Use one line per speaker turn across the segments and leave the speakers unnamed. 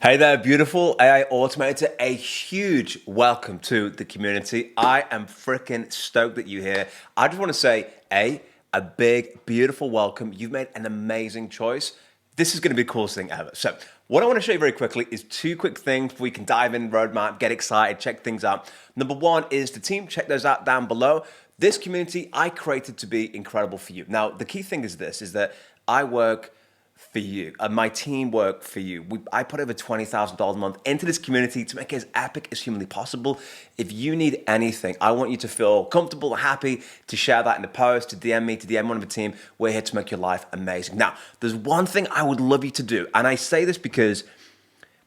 Hey there, beautiful AI automator. A huge welcome to the community. I am freaking stoked that you're here. I just want to say, a big, beautiful welcome. You've made an amazing choice. This is going to be the coolest thing ever. So, what I want to show you very quickly is two quick things before we can dive in, roadmap, get excited, check things out. Number one is the team. Check those out down below. This community I created to be incredible for you. Now, the key thing is this, is that I work for you. My team work for you. I put over $20,000 a month into this community to make it as epic as humanly possible. If you need anything, I want you to feel comfortable, happy to share that in the post, to DM me, to DM one of the team. We're here to make your life amazing. Now, there's one thing I would love you to do, and I say this because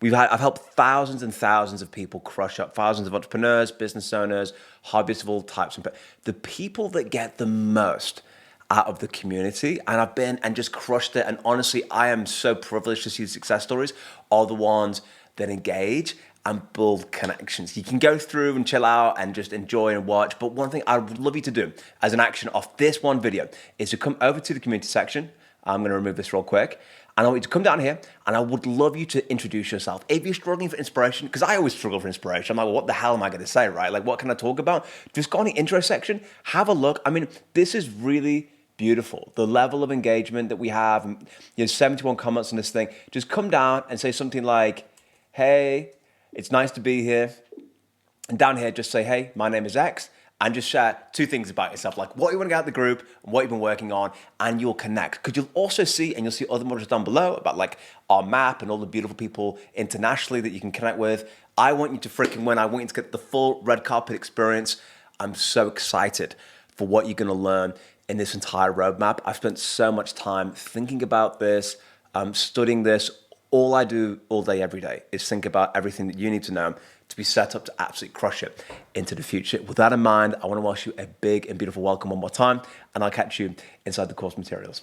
I've helped thousands and thousands of people crush up, thousands of entrepreneurs, business owners, hobbyists of all types. The people that get the most out of the community, and I've been and just crushed it. And honestly, I am so privileged to see the success stories, are the ones that engage and build connections. You can go through and chill out and just enjoy and watch. But one thing I would love you to do as an action off this one video is to come over to the community section. I'm going to remove this real quick. And I want you to come down here, and I would love you to introduce yourself. If you're struggling for inspiration, because I always struggle for inspiration. I'm like, well, what the hell am I going to say, right? Like, what can I talk about? Just go on the intro section, have a look. I mean, this is really beautiful. The level of engagement that we have, 71 comments on this thing. Just come down and say something like, hey, it's nice to be here. And down here, just say, hey, my name is X. And just share two things about yourself, like what you want to get out of the group and what you've been working on, and you'll connect. Because you'll also see, and you'll see other modules down below about like our map and all the beautiful people internationally that you can connect with. I want you to freaking win. I want you to get the full red carpet experience. I'm so excited for what you're going to learn in this entire roadmap. I've spent so much time thinking about this, studying this. All I do all day, every day is think about everything that you need to know to be set up to absolutely crush it into the future. With that in mind, I want to wish you a big and beautiful welcome one more time, and I'll catch you inside the course materials.